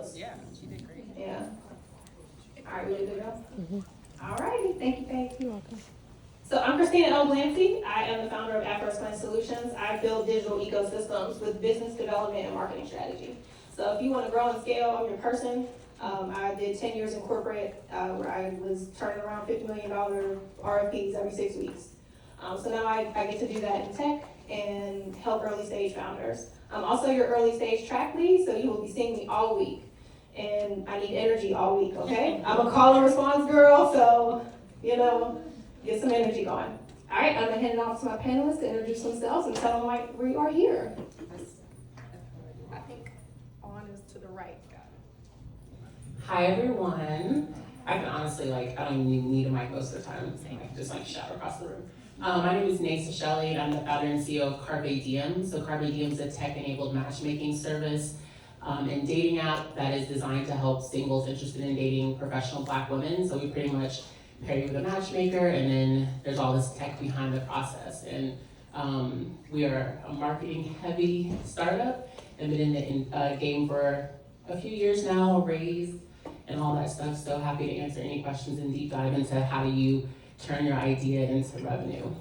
close. Yeah, she did great. Yeah. All right, we good to go? All righty, thank you, Faith. You're welcome. So I'm Christina L. Blancy. I am the founder of Afros Plan Solutions. I build digital ecosystems with business development and marketing strategy. So if you want to grow and scale, I'm your person. I did 10 years in corporate where I was turning around $50 million RFPs every 6 weeks. So now I get to do that in tech and help early stage founders. I'm also your early stage track lead, so you will be seeing me all week. And I need energy all week, okay? I'm a call and response girl, so, get some energy going. All right, I'm gonna hand it off to my panelists to introduce themselves and tell them why we are here. I think on is to the right. Hi everyone. I can honestly I don't even need a mic most of the time. I can just shout across the room. My name is Naza Shelley and I'm the founder and CEO of Carpe Diem. So Carpe Diem is a tech-enabled matchmaking service and dating app that is designed to help singles interested in dating professional Black women. So we pretty much pair you with a matchmaker, and then there's all this tech behind the process. And we are a marketing-heavy startup and been in the game for a few years now, raised and all that stuff. So happy to answer any questions and deep dive into how do you turn your idea into revenue.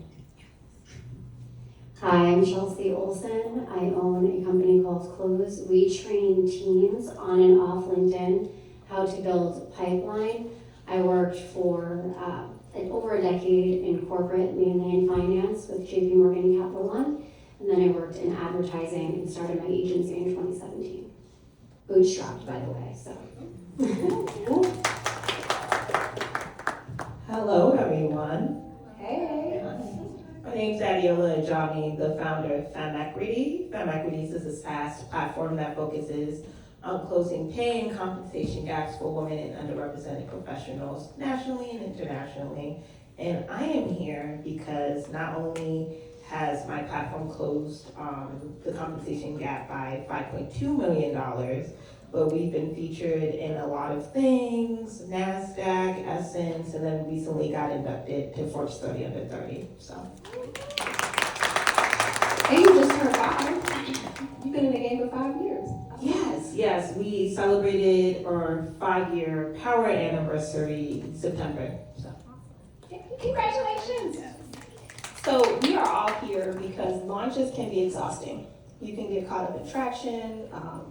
Hi, I'm Chelsea Olsen. I own a company called Close. We train teams on and off LinkedIn how to build pipeline. I worked for over a decade in corporate, mainly in finance with JP Morgan and Capital One. And then I worked in advertising and started my agency in 2017. Bootstrapped, by the way, so. Hello, everyone. Hey. My name's Adeola Ajani, the founder of FemEquity. FemEquity is a SaaS platform that focuses on closing pay and compensation gaps for women and underrepresented professionals nationally and internationally. And I am here because not only has my platform closed the compensation gap by $5.2 million, but we've been featured in a lot of things, NASDAQ, Essence, and then recently got inducted to Forbes 30 under 30, so. And you just turned 5. You've been in the game for 5 years. Yes, we celebrated our 5-year power anniversary in September, so. Congratulations. So we are all here because launches can be exhausting. You can get caught up in traction,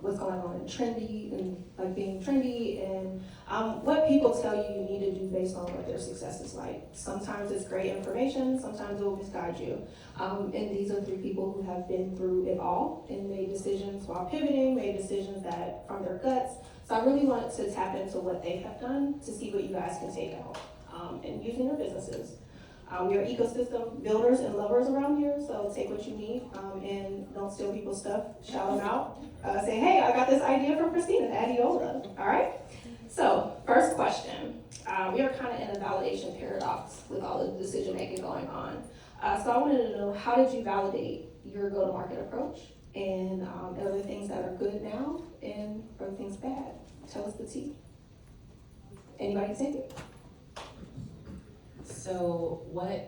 what's going on in trendy, and being trendy, and what people tell you you need to do based on what their success is like. Sometimes it's great information, sometimes it will misguide you. And these are 3 people who have been through it all and made decisions while pivoting, made decisions that from their guts. So I really wanted to tap into what they have done to see what you guys can take out and use in your businesses. We are ecosystem builders and lovers around here, so take what you need and don't steal people's stuff, shout them out. Say, hey, I got this idea from Christina, Adeola, all right? So, first question. We are kind of in a validation paradox with all the decision making going on. So I wanted to know, how did you validate your go-to-market approach? And are there things that are good now and are there things bad? Tell us the tea. Anybody take it? So we're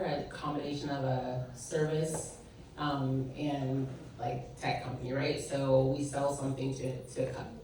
a combination of a service and tech company, right? So we sell something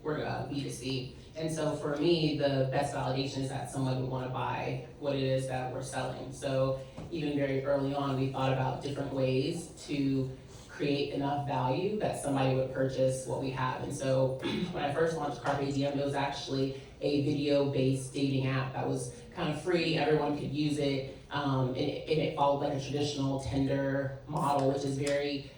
we're B2C. And so for me, the best validation is that someone would want to buy what it is that we're selling. So even very early on, we thought about different ways to create enough value that somebody would purchase what we have. And so when I first launched Carpe Diem, it was actually a video-based dating app that was kind of free, everyone could use it, and it followed a traditional Tinder model, which is very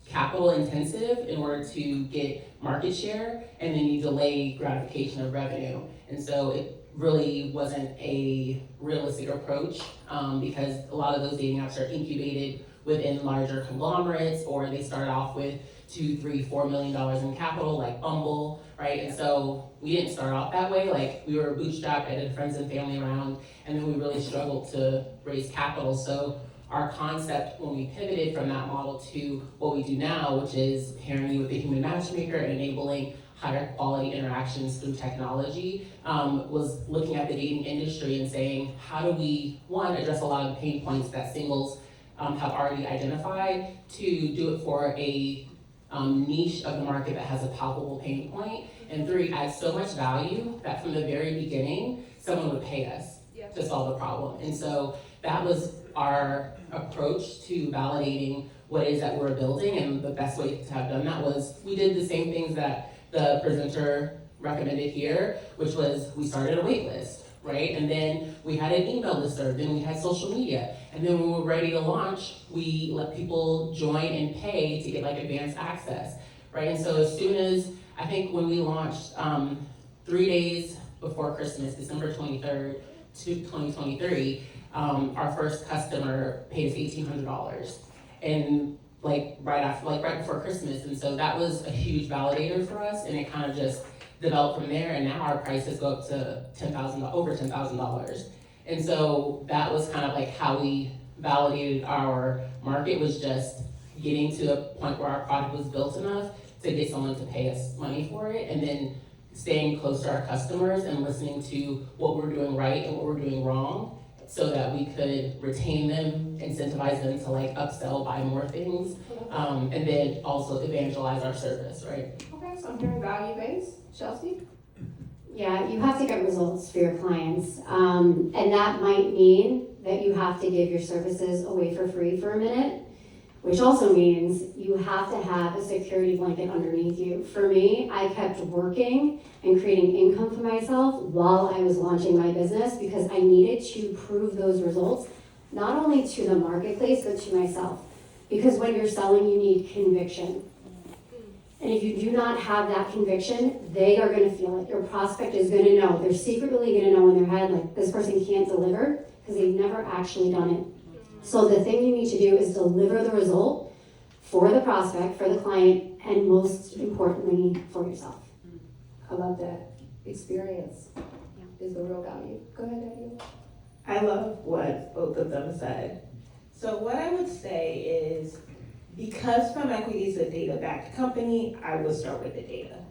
capital intensive in order to get market share, and then you delay gratification of revenue. And so it really wasn't a realistic approach because a lot of those dating apps are incubated within larger conglomerates, or they start off with $2, $3, $4 million in capital, like Bumble, right? And so we didn't start off that way. We were bootstrapped, I did friends and family around, and then we really struggled to raise capital. So our concept when we pivoted from that model to what we do now, which is pairing you with a human matchmaker and enabling higher quality interactions through technology, was looking at the dating industry and saying, how do we, one, address a lot of the pain points that singles have already identified, to do it for a niche of the market that has a palpable pain point, and 3, add so much value that from the very beginning, someone would pay us to solve the problem. And so that was our approach to validating what it is that we're building, and the best way to have done that was we did the same things that the presenter recommended here, which was we started a wait list, right? And then we had an email listserv, then we had social media, and then when we were ready to launch, we let people join and pay to get like advanced access, right? And so as soon as, I think when we launched 3 days before Christmas, December 23rd, 2023, our first customer paid us $1,800, and right before Christmas, and so that was a huge validator for us, and it kind of just developed from there, and now our prices go up to over $10,000, and so that was kind of like how we validated our market, was just getting to a point where our product was built enough to get someone to pay us money for it, and then staying close to our customers and listening to what we're doing right and what we're doing wrong, so that we could retain them, incentivize them to like upsell, buy more things, and then also evangelize our service, right? Okay, so I'm hearing value-based. Chelsea? Yeah, you have to get results for your clients. And that might mean that you have to give your services away for free for a minute, which also means you have to have a security blanket underneath you. For me, I kept working and creating income for myself while I was launching my business because I needed to prove those results, not only to the marketplace, but to myself. Because when you're selling, you need conviction. And if you do not have that conviction, they are gonna feel it. Your prospect is gonna know. They're secretly gonna know in their head, like, this person can't deliver because they've never actually done it. So the thing you need to do is deliver the result for the prospect, for the client, and most importantly, for yourself. I love that. Experience is the real value. Go ahead, Adeola. I love what both of them said. So what I would say is, because FemEquity is a data-backed company, I would start with the data.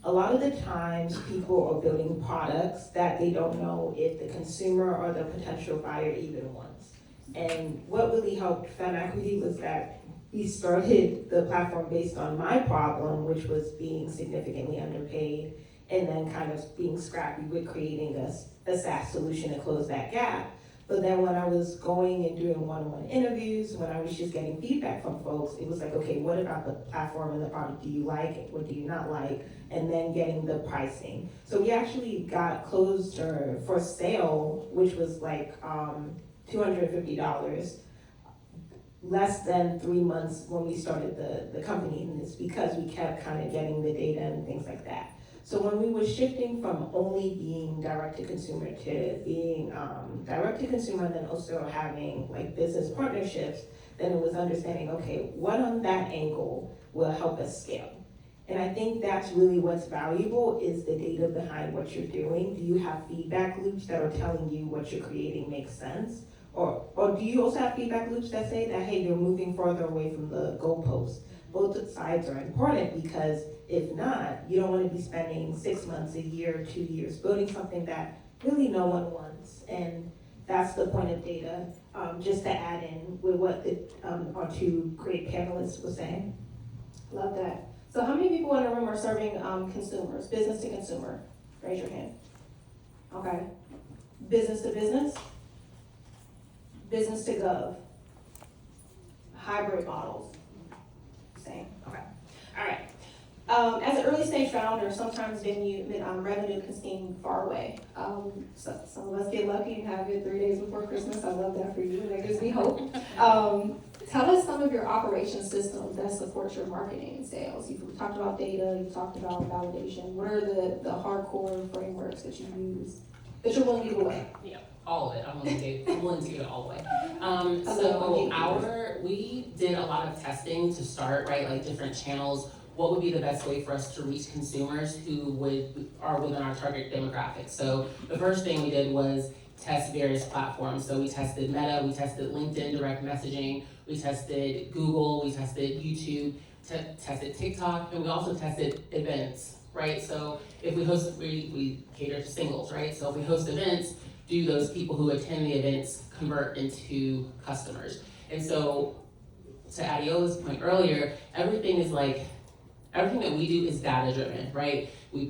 A lot of the times, people are building products that they don't know if the consumer or the potential buyer even wants. And what really helped FemEquity was that we started the platform based on my problem, which was being significantly underpaid, and then kind of being scrappy with creating a SaaS solution to close that gap. But then when I was going and doing one-on-one interviews, when I was just getting feedback from folks, it was like, okay, what about the platform and the product do you like? What do you not like? And then getting the pricing. So we actually got closed for sale, which was like $250, less than 3 months when we started the company. And it's because we kept kind of getting the data and things like that. So when we were shifting from only being direct to consumer to being direct to consumer, and then also having like business partnerships, then it was understanding, okay, what on that angle will help us scale? And I think that's really what's valuable, is the data behind what you're doing. Do you have feedback loops that are telling you what you're creating makes sense? Or do you also have feedback loops that say that, hey, you're moving further away from the goalpost? Both sides are important, because if not, you don't want to be spending 6 months, a year, 2 years building something that really no one wants. And that's the point of data. Just to add in with what our two great panelists were saying. Love that. So how many people in the room are serving consumers, business to consumer? Raise your hand. Okay. Business to business? Business to gov? Hybrid models? Same. Okay. All right. As an early stage founder, sometimes revenue can seem far away. So some of us get lucky and have it 3 days before Christmas. I love that for you. That gives me hope. Tell us some of your operation systems that support your marketing and sales. You've talked about data. You've talked about validation. What are the hardcore frameworks that you use that you're willing to give away? Yeah, all of it. I'm willing to give it all the way. We did a lot of testing to start, right? Like different channels. What would be the best way for us to reach consumers who are within our target demographic? So the first thing we did was test various platforms. So we tested Meta, we tested LinkedIn direct messaging, we tested Google, we tested YouTube, tested TikTok, and we also tested events, right? So if we host, we cater to singles, right? So if we host events, do those people who attend the events convert into customers? And so to Adeola's point earlier, everything is like everything that we do is data driven, right? We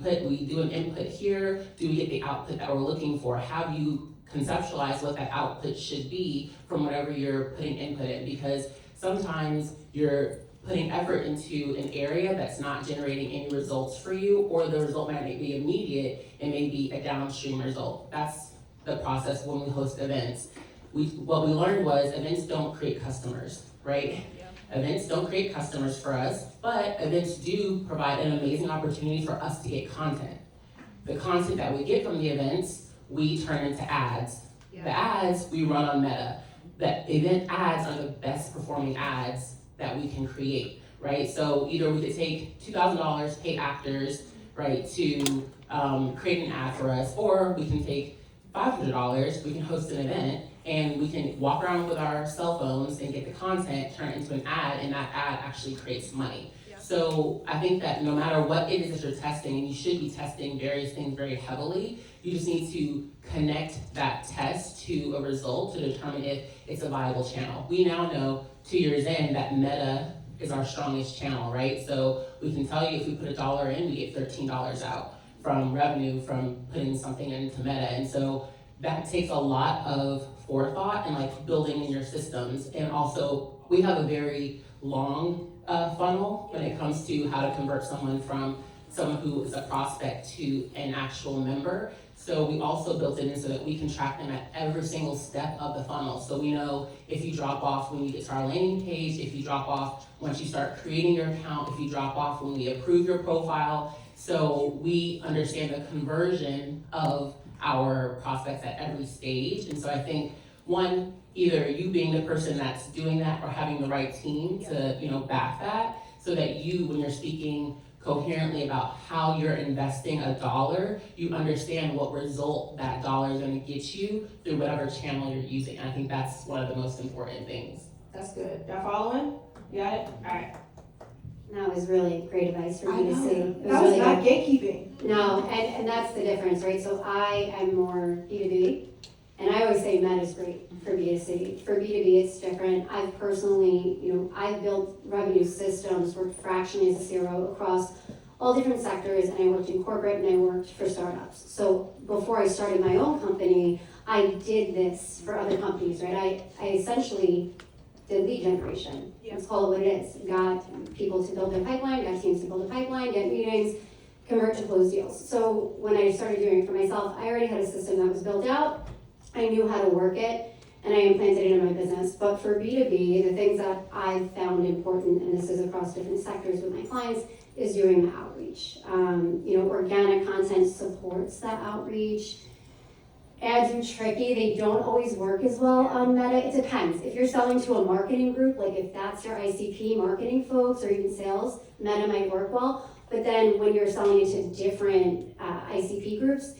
do an input here, do we get the output that we're looking for? Have you conceptualized what that output should be from whatever you're putting input in? Because sometimes you're putting effort into an area that's not generating any results for you, or the result might not be immediate, it may be a downstream result. That's the process when we host events. What we learned was events don't create customers, right? Events don't create customers for us, but events do provide an amazing opportunity for us to get content. The content that we get from the events, we turn into ads. The ads we run on Meta. The event ads are the best performing ads that we can create, right? So either we could take $2,000, pay actors, right, to create an ad for us, or we can take $500, we can host an event, and we can walk around with our cell phones and get the content, turn it into an ad, and that ad actually creates money. Yeah. So I think that no matter what it is that you're testing, and you should be testing various things very heavily, you just need to connect that test to a result to determine if it's a viable channel. We now know 2 years in that Meta is our strongest channel, right? So we can tell you if we put $1 in, we get $13 out from revenue from putting something into Meta. And so that takes a lot of forethought and like building in your systems. And also we have a very long funnel when it comes to how to convert someone from someone who is a prospect to an actual member. So we also built it in so that we can track them at every single step of the funnel. So we know if you drop off when you get to our landing page, if you drop off once you start creating your account, if you drop off when we approve your profile. So we understand the conversion of our prospects at every stage. And so I think one, either you being the person that's doing that or having the right team to, back that, so that you, when you're speaking coherently about how you're investing $1, you understand what result that dollar is going to get you through whatever channel you're using. I think that's one of the most important things. That's good. Y'all following? You got it? All right. That was really great advice for me to see. It That was really not good. gatekeeping. No, and that's the difference, right? So I am more B2B, and I always say Meta is great for B2C. For B2B, it's different. I've personally, I've built revenue systems, worked fractionally as a CRO across all different sectors, and I worked in corporate and I worked for startups. So before I started my own company, I did this for other companies, right? I essentially did lead generation. Let's call it what it is. Got people to build their pipeline, got teams to build a pipeline, get meetings, convert to close deals. So when I started doing it for myself, I already had a system that was built out. I knew how to work it, and I implanted it in my business. But for B2B, the things that I've found important, and this is across different sectors with my clients, is doing the outreach. Organic content supports that outreach. Ads are tricky. They don't always work as well on Meta. It depends. If you're selling to a marketing group, like if that's your ICP marketing folks or even sales, Meta might work well. But then when you're selling it to different ICP groups,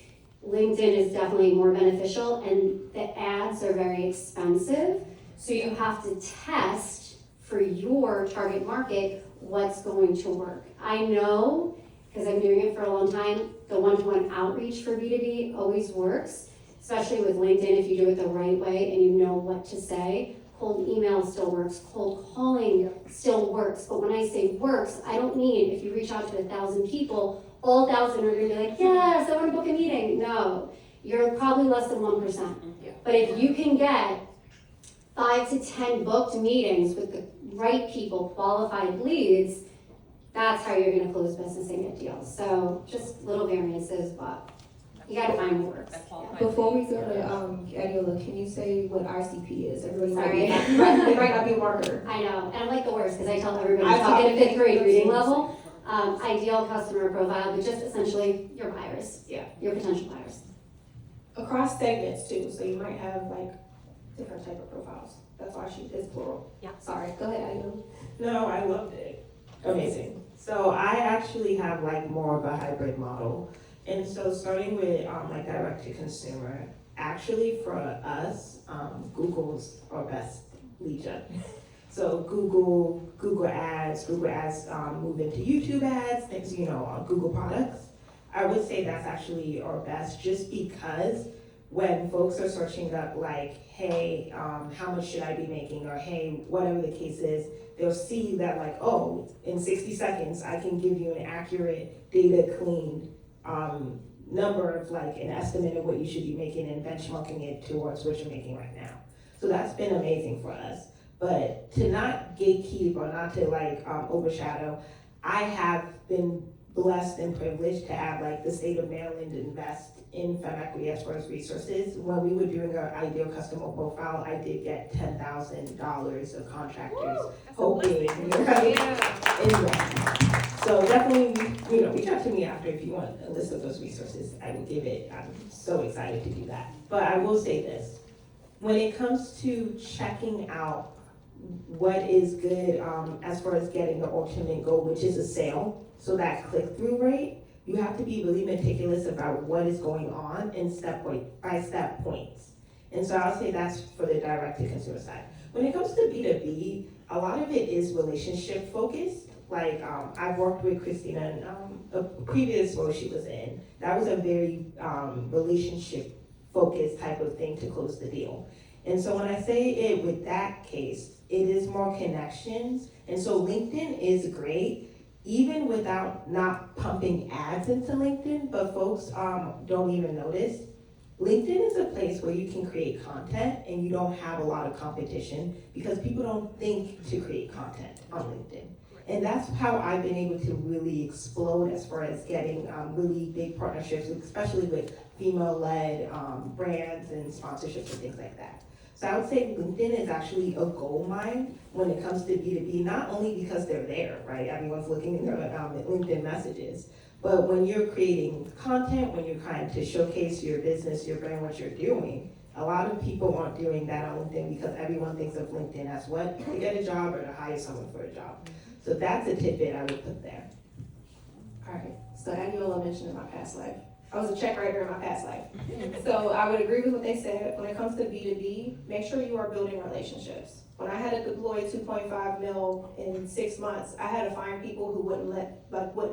LinkedIn is definitely more beneficial, and the ads are very expensive. So you have to test for your target market what's going to work. I know, because I'm doing it for a long time, the one-to-one outreach for B2B always works, especially with LinkedIn if you do it the right way and you know what to say. Cold email still works, cold calling still works, but when I say works, I don't mean if you reach out to 1,000 people, all 1,000 are gonna be like, yes, I wanna book a meeting. No, you're probably less than 1%. But if you can get 5 to 10 booked meetings with the right people, qualified leads, that's how you're gonna close business and get deals. So just little variances, but you gotta find what works. Before we go to Adeola, can you say what RCP is? Everybody Sorry. might not be a marketer. I know, and I'm like the worst, because I tell everybody I to talk at a talk- 5th grade reading level. Ideal customer profile, but just essentially your buyers. Yeah. Your potential buyers. Across segments too, so you might have like different type of profiles. That's why it's plural. Yeah. Sorry, go ahead, Adeola. No, I loved it. Amazing. So I actually have like more of a hybrid model. And so starting with direct to consumer, actually for us, Google's our best lead gen. So Google ads move into YouTube ads, next, Google products. I would say that's actually our best just because when folks are searching up like, hey, how much should I be making, or hey, whatever the case is, they'll see that like, oh, in 60 seconds, I can give you an accurate, data clean number of like an estimate of what you should be making and benchmarking it towards what you're making right now. So that's been amazing for us. But to not gatekeep or not to like overshadow, I have been blessed and privileged to have like the state of Maryland invest in FemEquity as far as resources. When we were doing our ideal customer profile, I did get $10,000 of contractors hoping, right, invest. So definitely, reach out to me after if you want a list of those resources. I will give it. I'm so excited to do that. But I will say this: when it comes to checking out what is good as far as getting the ultimate goal, which is a sale, so that click-through rate, you have to be really meticulous about what is going on in step-by-step points. And so I'll say that's for the direct-to-consumer side. When it comes to B2B, a lot of it is relationship-focused. Like, I've worked with Christina in a previous role she was in. That was a very relationship-focused type of thing to close the deal. And so when I say it with that case, it is more connections. And so LinkedIn is great, even without not pumping ads into LinkedIn, but folks don't even notice. LinkedIn is a place where you can create content and you don't have a lot of competition because people don't think to create content on LinkedIn. And that's how I've been able to really explode as far as getting really big partnerships, especially with female-led brands and sponsorships and things like that. So I would say LinkedIn is actually a gold mine when it comes to B2B, not only because they're there, right? Everyone's looking at their LinkedIn messages, but when you're creating content, when you're trying to showcase your business, your brand, what you're doing, a lot of people aren't doing that on LinkedIn because everyone thinks of LinkedIn as what? To get a job or to hire someone for a job. So that's a tidbit I would put there. All right, so Adeola mentioned in my past life. I was a check writer in my past life. So I would agree with what they said. When it comes to B2B, make sure you are building relationships. When I had to deploy 2.5 mil in 6 months, I had to find people who wouldn't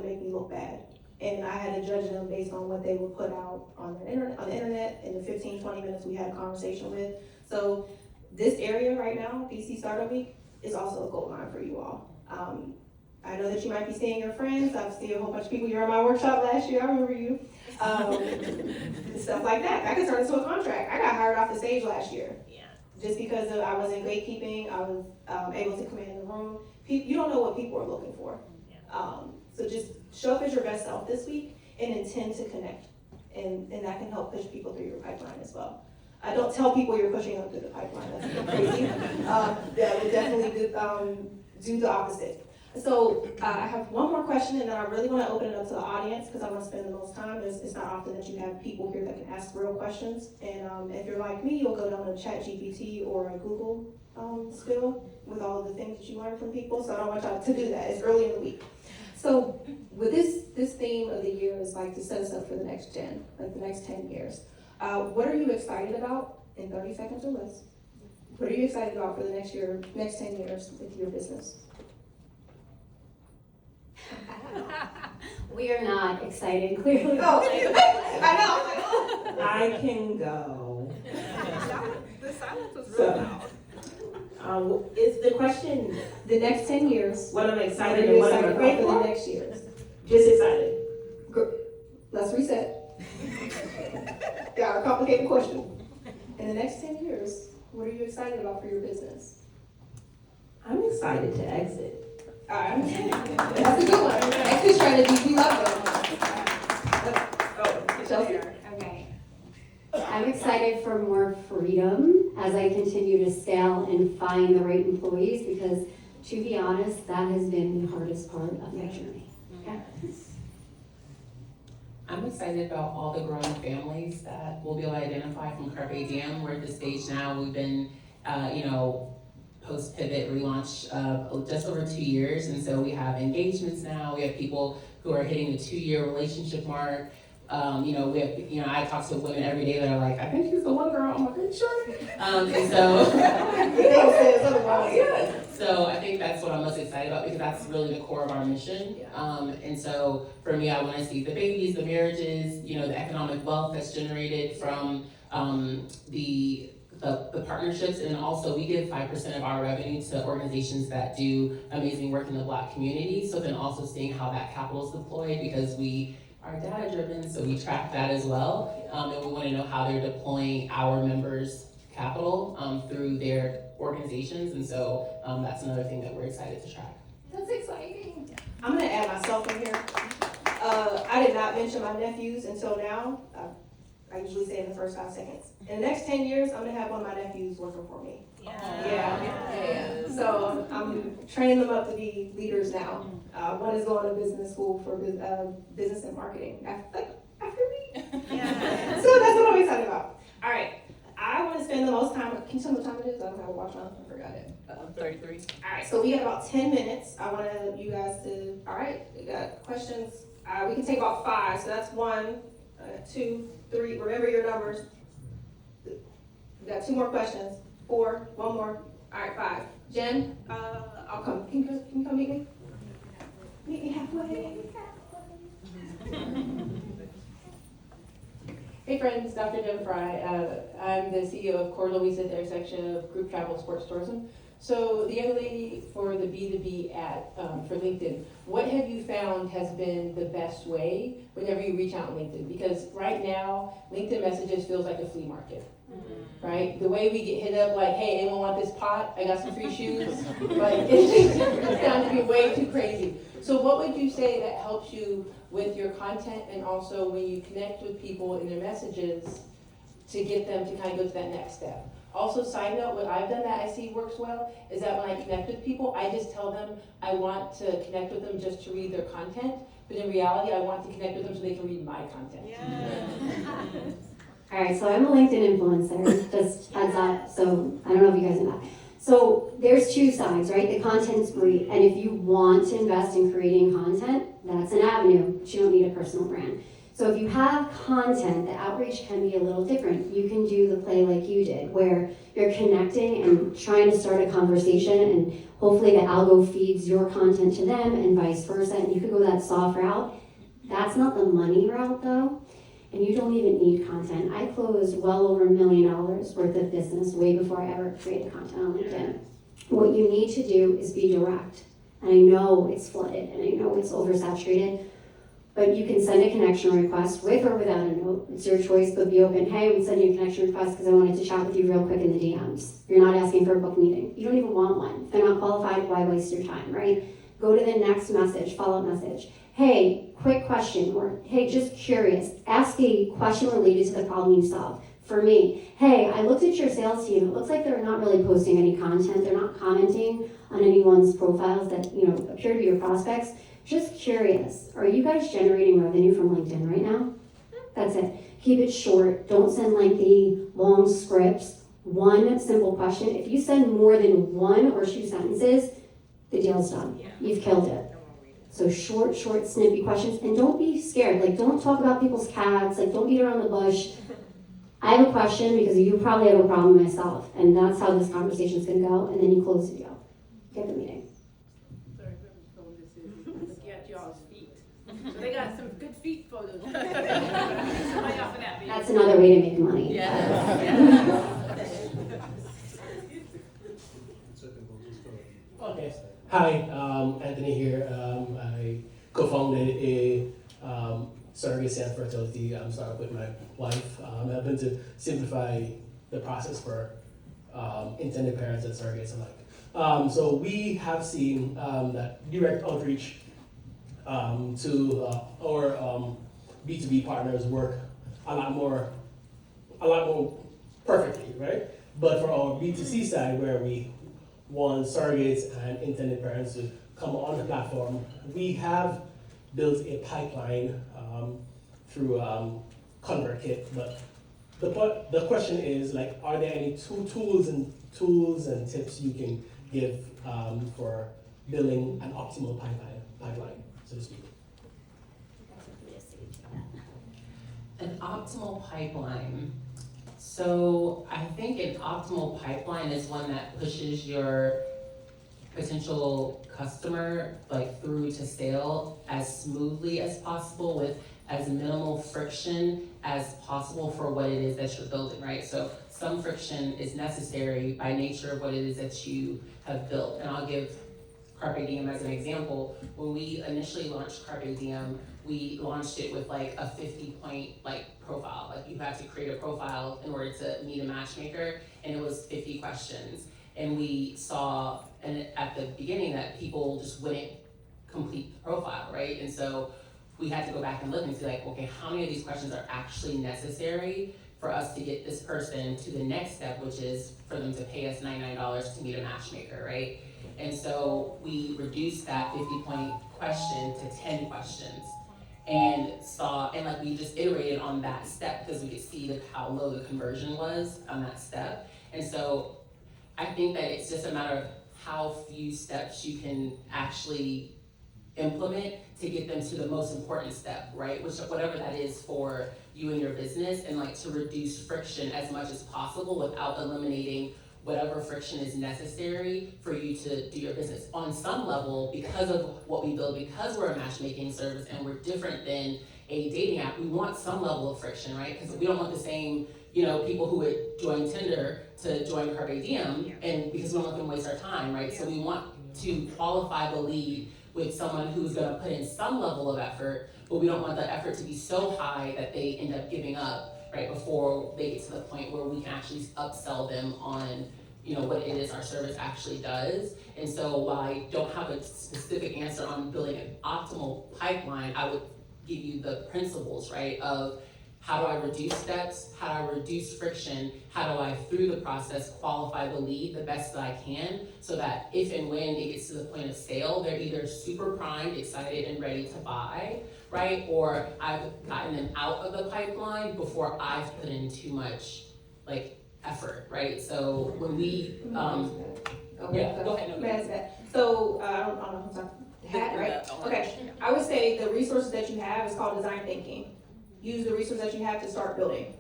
make me look bad. And I had to judge them based on what they would put out on the internet in the 15, 20 minutes we had a conversation with. So this area right now, DC Startup Week, is also a gold mine for you all. I know that you might be seeing your friends. I've seen a whole bunch of people. You were at my workshop last year. I remember you. Stuff like that. That could turn into a contract. I got hired off the stage last year. Yeah. Just because I was in gatekeeping, I was able to command the room. You don't know what people are looking for. So just show up as your best self this week and intend to connect. And that can help push people through your pipeline as well. Don't tell people you're pushing them through the pipeline. That's crazy. That would definitely do the opposite. So I have one more question, and then I really want to open it up to the audience because I want to spend the most time. It's not often that you have people here that can ask real questions. And if you're like me, you'll go down to ChatGPT or a Google still with all of the things that you learn from people. So I don't want y'all to do that. It's early in the week. So with this theme of the year is like to set us up for the next gen, like the next 10 years. What are you excited about in 30 seconds or less? What are you excited about for the next 10 years with your business? We are not excited, clearly. Oh, I know. I can go. The silence was really loud. Is the question The next 10 years. what I'm What excited are and you what I'm excited afraid about for for? the next years? Just excited. Let's reset. Got a complicated question. In the next 10 years, what are you excited about for your business? I'm excited to exit. All right. That's a good one. Exit strategy, we love them. Chelsea? Okay. I'm excited for more freedom as I continue to scale and find the right employees because, to be honest, that has been the hardest part of my journey. Yeah. I'm excited about all the growing families that we'll be able to identify from Carpe Diem. We're at the stage now, we've been, post-pivot relaunch just over 2 years, and so we have engagements now, we have people who are hitting the 2-year relationship mark. We have, I talk to women every day that are like, I think he's the one girl. I'm like, are you sure? And so, so I think that's what I'm most excited about because that's really the core of our mission. And so for me, I want to see the babies, the marriages, the economic wealth that's generated from the partnerships, and also we give 5% of our revenue to organizations that do amazing work in the Black community. So then also seeing how that capital is deployed, because we are data driven, so we track that as well. And we want to know how they're deploying our members' capital through their organizations. And so that's another thing that we're excited to track. That's exciting. I'm gonna add myself in here. I did not mention my nephews until now. I usually say in the first 5 seconds. In the next 10 years, I'm gonna have one of my nephews working for me. Yeah. So I'm training them up to be leaders now. One is going to business school for business and marketing after me. Yeah. So that's what I'm excited about. All right. I want to spend the most time. Can you tell me what time it is? I don't have a watch on. I forgot it. 33. All right. So we got about 10 minutes. I want you guys to. All right. We got questions. We can take about 5. So that's 1, 2, 3. Remember your numbers. We got 2 more questions. 4. 1 more. All right. 5. Jen, I'll come. Can you come meet me? Meet me halfway. Hey friends, Dr. Jen Fry. I'm the CEO of Core Louise at the intersection of Group Travel Sports Tourism. So the young lady for the B2B ad for LinkedIn, what have you found has been the best way whenever you reach out on LinkedIn? Because right now, LinkedIn messages feels like a flea market, right? The way we get hit up like, hey, anyone want this pot? I got some free shoes. Like, it's down to be way too crazy. So what would you say that helps you with your content and also when you connect with people in their messages to get them to kind of go to that next step? Also, side note, what I've done that I see works well is that when I connect with people, I just tell them I want to connect with them just to read their content, but in reality, I want to connect with them so they can read my content. All right, so I'm a LinkedIn influencer, just heads up, so I don't know if you guys know that. So there's 2 sides, right? The content's great, and if you want to invest in creating content, that's an avenue, but you don't need a personal brand. So if you have content, the outreach can be a little different. You can do the play like you did, where you're connecting and trying to start a conversation, and hopefully the algo feeds your content to them and vice versa, and you could go that soft route. That's not the money route though, and you don't even need content. I closed well over $1 million worth of business way before I ever created content on LinkedIn. What you need to do is be direct. And I know it's flooded and I know it's oversaturated, but you can send a connection request with or without a note. It's your choice, but be open. Hey, I'm sending you a connection request because I wanted to chat with you real quick in the DMs. You're not asking for a book meeting. You don't even want one. If they're not qualified, why waste your time, right? Go to the next message, follow-up message. Hey, quick question, or hey, just curious. Ask a question related to the problem you solve. For me, hey, I looked at your sales team. It looks like they're not really posting any content. They're not commenting on anyone's profiles that appear to be your prospects. Just curious, are you guys generating revenue from LinkedIn right now? That's it. Keep it short. Don't send lengthy, long scripts. One simple question. If you send more than 1 or 2 sentences, the deal's done. You've killed it. So short, snippy questions. And don't be scared. Like, don't talk about people's cats. Like, don't beat around the bush. I have a question because you probably have a problem myself. And that's how this conversation's going to go. And then you close the deal. Get the meeting. Sorry, whoever's phone this is looking at y'all's feet. So they got some good feet photos. Somebody off of that video. That's another way to make money. Okay. Hi, Anthony here. I co-founded a surrogacy and fertility startup with my wife. Helping to simplify the process for intended parents and surrogates alike. So we have seen that direct outreach to our B2B partners work a lot more perfectly, right? But for our B2C side, where we want surrogates and intended parents to come on the platform, we have built a pipeline through ConvertKit. But the question is, like, are there any tools and tips you can give for building an optimal pipeline, so to speak? An optimal pipeline. So I think an optimal pipeline is one that pushes your potential customer like through to sale as smoothly as possible with as minimal friction as possible for what it is that you're building, right? So some friction is necessary by nature of what it is that you have built. And I'll give Carpe Diem as an example. When we initially launched Carpe Diem, we launched it with like a 50-point profile. Like you had to create a profile in order to meet a matchmaker, and it was 50 questions. And we saw at the beginning that people just wouldn't complete the profile, right? And so we had to go back and look and see okay, how many of these questions are actually necessary for us to get this person to the next step, which is for them to pay us $99 to meet a matchmaker, right? And so we reduced that 50-point question to 10 questions and we just iterated on that step because we could see how low the conversion was on that step. And so I think that it's just a matter of how few steps you can actually implement to get them to the most important step, right? Whatever that is for you and your business, and to reduce friction as much as possible without eliminating whatever friction is necessary for you to do your business. On some level, because of what we build, because we're a matchmaking service and we're different than a dating app, we want some level of friction, right? Because we don't want the same, people who would join Tinder to join Carpe Diem, and because we don't want them to waste our time, right? So we want to qualify the lead with someone who's gonna put in some level of effort, but we don't want the effort to be so high that they end up giving up right before they get to the point where we can actually upsell them on what it is our service actually does. And so while I don't have a specific answer on building an optimal pipeline, I would give you the principles, right, of how do I reduce steps, how do I reduce friction, how do I, through the process, qualify the lead the best that I can, so that if and when it gets to the point of sale, they're either super primed, excited, and ready to buy, right? Or I've gotten them out of the pipeline before I've put in too much effort, right? So when we, yeah, go ahead. May I ask that? So, I don't know who's talking, hat, right? Okay, I would say the resources that you have is called design thinking. Use the resources that you have to start building.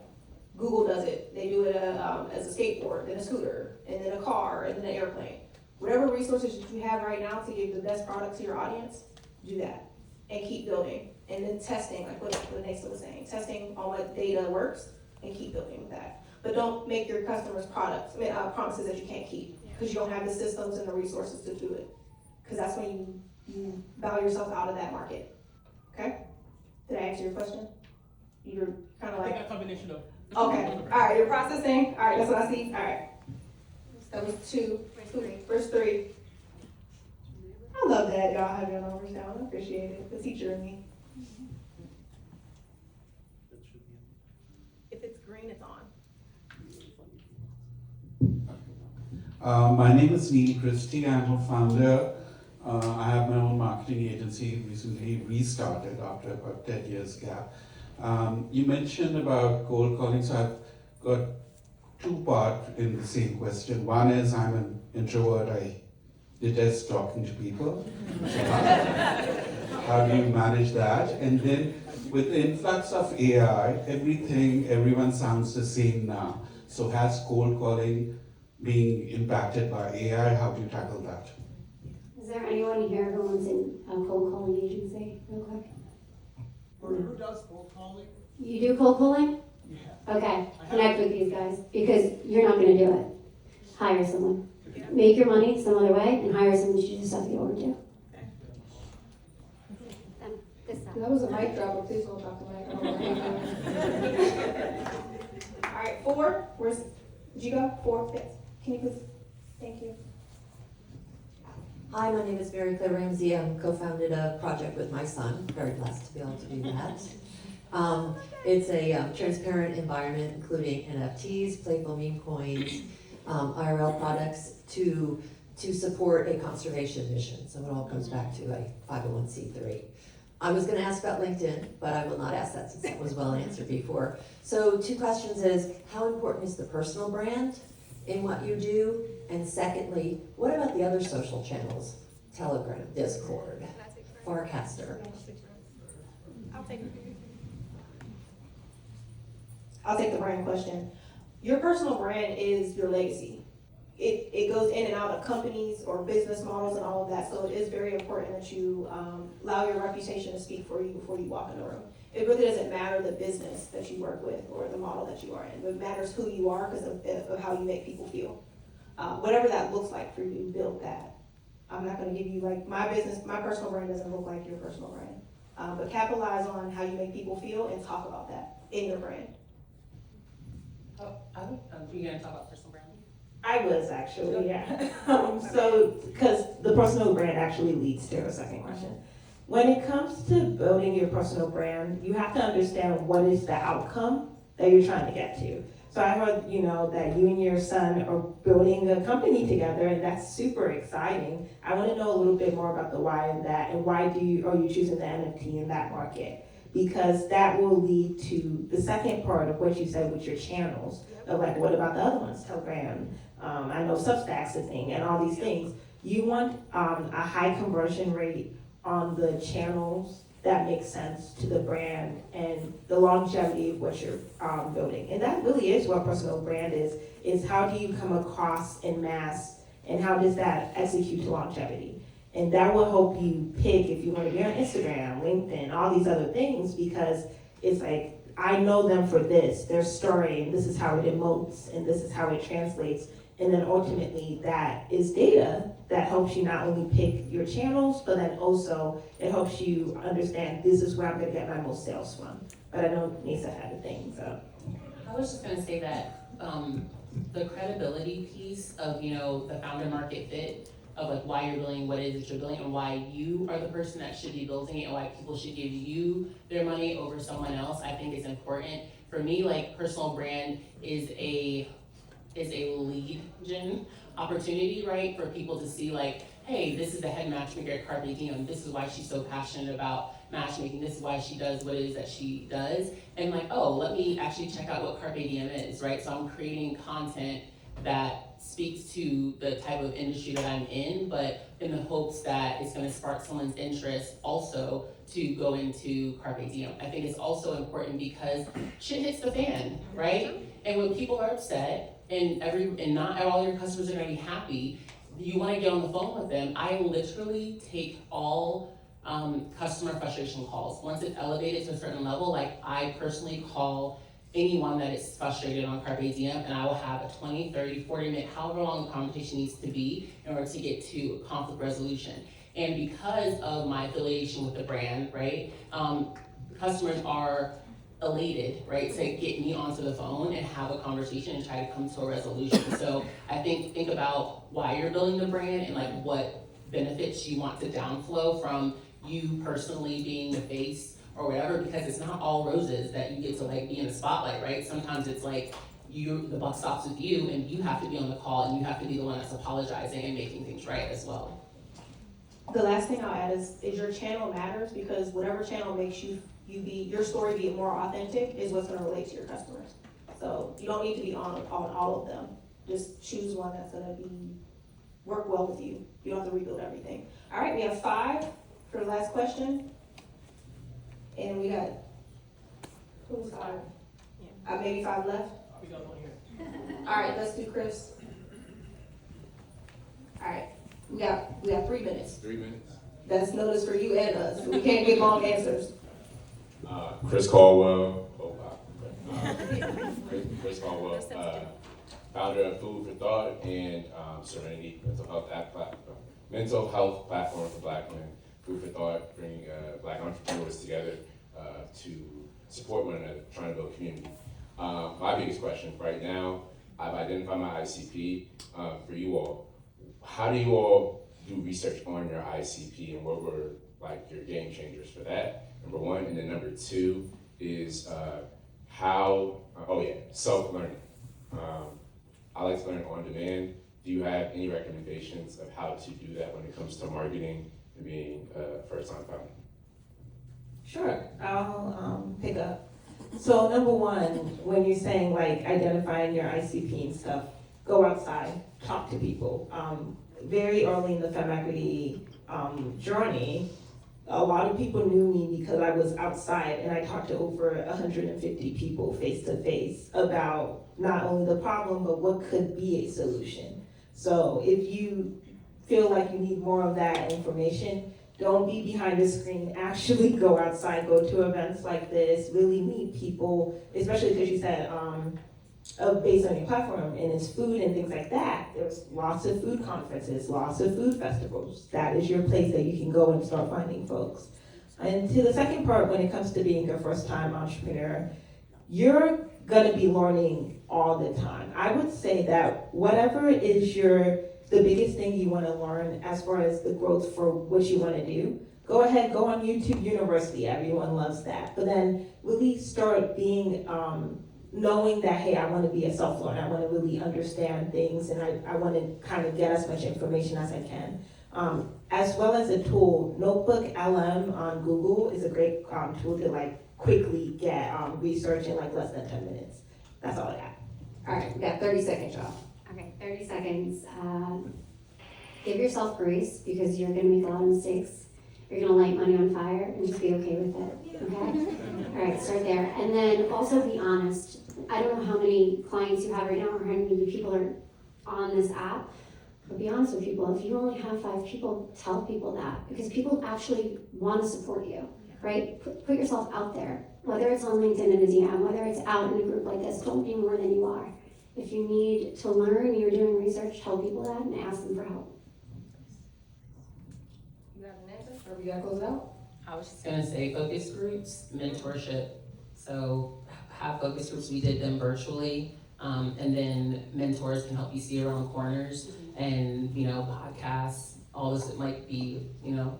Google does it. They do it as a skateboard, then a scooter, and then a car, and then an airplane. Whatever resources that you have right now to give the best product to your audience, do that. And keep building. And then testing, like what Naza was saying. Testing on what data works, and keep building with that. But don't make your customers promises that you can't keep, because you don't have the systems and the resources to do it. Because that's when you bow yourself out of that market. Okay? Did I answer your question? You're kind of I think a combination of. okay, all right, you're processing, all right, that's what I see, all right. That was verse 3. I love that y'all have your numbers down, I appreciate it, the teacher in me. If it's green, it's on. My name is Neil Christie. I'm a founder. I have my own marketing agency, recently restarted after about 10 years gap. You mentioned about cold calling, so I've got two parts in the same question. One is I'm an introvert. I detest talking to people. How do you manage that? And then with the influx of AI, everyone sounds the same now. So has cold calling being impacted by AI? How do you tackle that? Is there anyone here who owns a cold calling agency, real quick? Who does cold calling? You do cold calling? Yeah. Okay, connect with these guys, because you're not gonna do it. Hire someone. Make your money some other way, and hire someone to do the stuff you want to do. That was a mic drop, but please don't talk to Mike. All right, 4, did you go? 4, yes, can you please, thank you. Hi, my name is Mary Claire Ramsey. I'm co-founded a project with my son. Very blessed to be able to do that. It's a transparent environment, including NFTs, playful meme coins, IRL products to support a conservation mission. So it all comes back to a 501c3. I was going to ask about LinkedIn, but I will not ask that since that was well answered before. So 2 questions is, how important is the personal brand in what you do? And secondly, what about the other social channels? Telegram, Discord, Farcaster. I'll take the brand question. Your personal brand is your legacy. it goes in and out of companies or business models and all of that, so it is very important that you allow your reputation to speak for you before you walk in the room. It really doesn't matter the business that you work with or the model that you are in. It matters who you are because of how you make people feel. Whatever that looks like for you, build that. I'm not going to give you, like, my personal brand doesn't look like your personal brand. But capitalize on how you make people feel and talk about that in your brand. Oh, you're gonna talk about personal brand? I was actually, yeah. So, because the personal brand actually leads to a second question. When it comes to building your personal brand, you have to understand what is the outcome that you're trying to get to. So I heard, that you and your son are building a company together, and that's super exciting. I want to know a little bit more about the why of that, and why are you choosing the NFT in that market? Because that will lead to the second part of what you said with your channels, of like, what about the other ones, Telegram, I know Substack's a thing, and all these things. You want a high conversion rate on the channels that make sense to the brand and the longevity of what you're building. And that really is what personal brand is how do you come across en masse, and how does that execute to longevity? And that will help you pick if you want to be on Instagram, LinkedIn, all these other things, because it's like, I know them for this, their story, and this is how it emotes, and this is how it translates. And then ultimately that is data that helps you not only pick your channels, but then also it helps you understand this is where I'm gonna get my most sales from. But I know Naza had a thing, so. I was just gonna say that the credibility piece of, the founder market fit, of like why you're building what it is that you're building, and why you are the person that should be building it, and why people should give you their money over someone else, I think is important. For me, like, personal brand is a lead gen opportunity, right? For people to see, like, hey, this is the head matchmaker at Carpe Diem. This is why she's so passionate about matchmaking. This is why she does what it is that she does. And like, oh, let me actually check out what Carpe Diem is, right? So I'm creating content that speaks to the type of industry that I'm in, but in the hopes that it's gonna spark someone's interest also to go into Carpe Diem. I think it's also important because shit hits the fan, right? And when people are upset, and not all your customers are gonna be happy, you wanna get on the phone with them. I literally take all customer frustration calls. Once it's elevated to a certain level, like, I personally call anyone that is frustrated on Carpe Diem, and I will have a 20, 30, 40 minute, however long the conversation needs to be in order to get to conflict resolution. And because of my affiliation with the brand, right, customers are elated, right, to get me onto the phone and have a conversation and try to come to a resolution. So I think about why you're building the brand and like what benefits you want to downflow from you personally being the face or whatever, because it's not all roses that you get to like be in the spotlight, right? Sometimes it's like the buck stops with you, and you have to be on the call, and you have to be the one that's apologizing and making things right as well. The last thing I'll add is your channel matters, because whatever channel makes your story be more authentic is what's gonna relate to your customers. So you don't need to be on all of them. Just choose one that's gonna work well with you. You don't have to rebuild everything. All right, we have 5 for the last question. And we got, who's 5? Maybe 5 left? We got one here. All right, let's do Chris. All right, we got 3 minutes. 3 minutes. That's notice for you and us. We can't give long answers. Chris Caldwell. Chris Caldwell, founder of Food for Thought and Serenity mental health platform for Black men. Food for Thought, bringing Black entrepreneurs together to support one another, trying to build community. My biggest question right now, I've identified my ICP. For you all, how do you all do research on your ICP, and what were like your game changers for that? Number 1, and then number 2 is self-learning. I like to learn on demand. Do you have any recommendations of how to do that when it comes to marketing and being a first-time founder? Sure, I'll pick up. So number 1, when you're saying like identifying your ICP and stuff, go outside, talk to people. Very early in the FemEquity journey, a lot of people knew me because I was outside, and I talked to over 150 people face to face about not only the problem, but what could be a solution. So if you feel like you need more of that information, don't be behind the screen. Actually go outside, go to events like this, really meet people, especially because you said, based on your platform and it's food and things like that. There's lots of food conferences, lots of food festivals. That is your place that you can go and start finding folks. And to the second part, when it comes to being a first-time entrepreneur, you're gonna be learning all the time. I would say that whatever is the biggest thing you wanna learn as far as the growth for what you wanna do, go ahead, go on YouTube University, everyone loves that. But then really start being, knowing that, hey, I wanna be a self-learner, I wanna really understand things, and I wanna kind of get as much information as I can. As well as a tool, Notebook LM on Google is a great tool to like quickly get research in like less than 10 minutes. That's all I got. All right, we got 30 seconds, y'all. Okay, 30 seconds. Give yourself grace because you're gonna make a lot of mistakes. You're gonna light money on fire and just be okay with it, okay? All right, start there. And then also be honest. I don't know how many clients you have right now or how many people are on this app, but be honest with people. If you only have 5 people, tell people that because people actually want to support you, right? Put yourself out there, whether it's on LinkedIn in a DM, whether it's out in a group like this. Don't be more than you are. If you need to learn, you're doing research, tell people that and ask them for help. You got an answer? Are we gonna close it out? I was just gonna say focus groups, mentorship. So have focus groups, we did them virtually. And then mentors can help you see around corners and, podcasts, all this, it might be,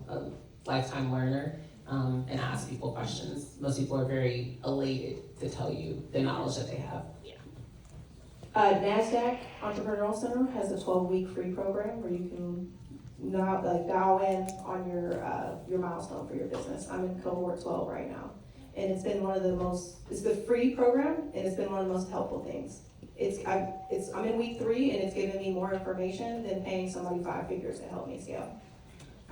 a lifetime learner, and ask people questions. Most people are very elated to tell you the knowledge that they have. NASDAQ Entrepreneurial Center has a 12-week free program where you can dial in on your milestone for your business. I'm in cohort 12 right now. And it's been it's the free program, and it's been one of the most helpful things. I'm in week 3, and it's given me more information than paying somebody 5 figures to help me scale.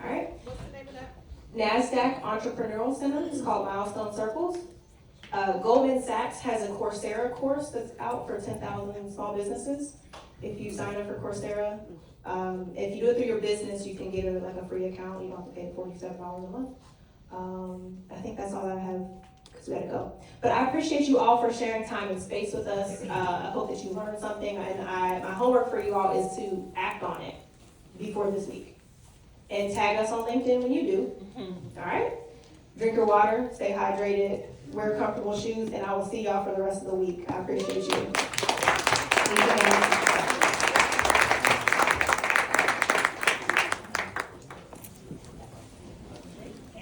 All right? What's the name of that? NASDAQ Entrepreneurial Center. It's called Milestone Circles. Goldman Sachs has a Coursera course that's out for 10,000 small businesses. If you sign up for Coursera, if you do it through your business, you can get a free account. You don't have to pay $47 a month. I think that's all I have because we gotta go. But I appreciate you all for sharing time and space with us. I hope that you learned something, and my homework for you all is to act on it before this week. And tag us on LinkedIn when you do. All right? Drink your water, stay hydrated, wear comfortable shoes, and I will see y'all for the rest of the week. I appreciate you. Thank you, guys.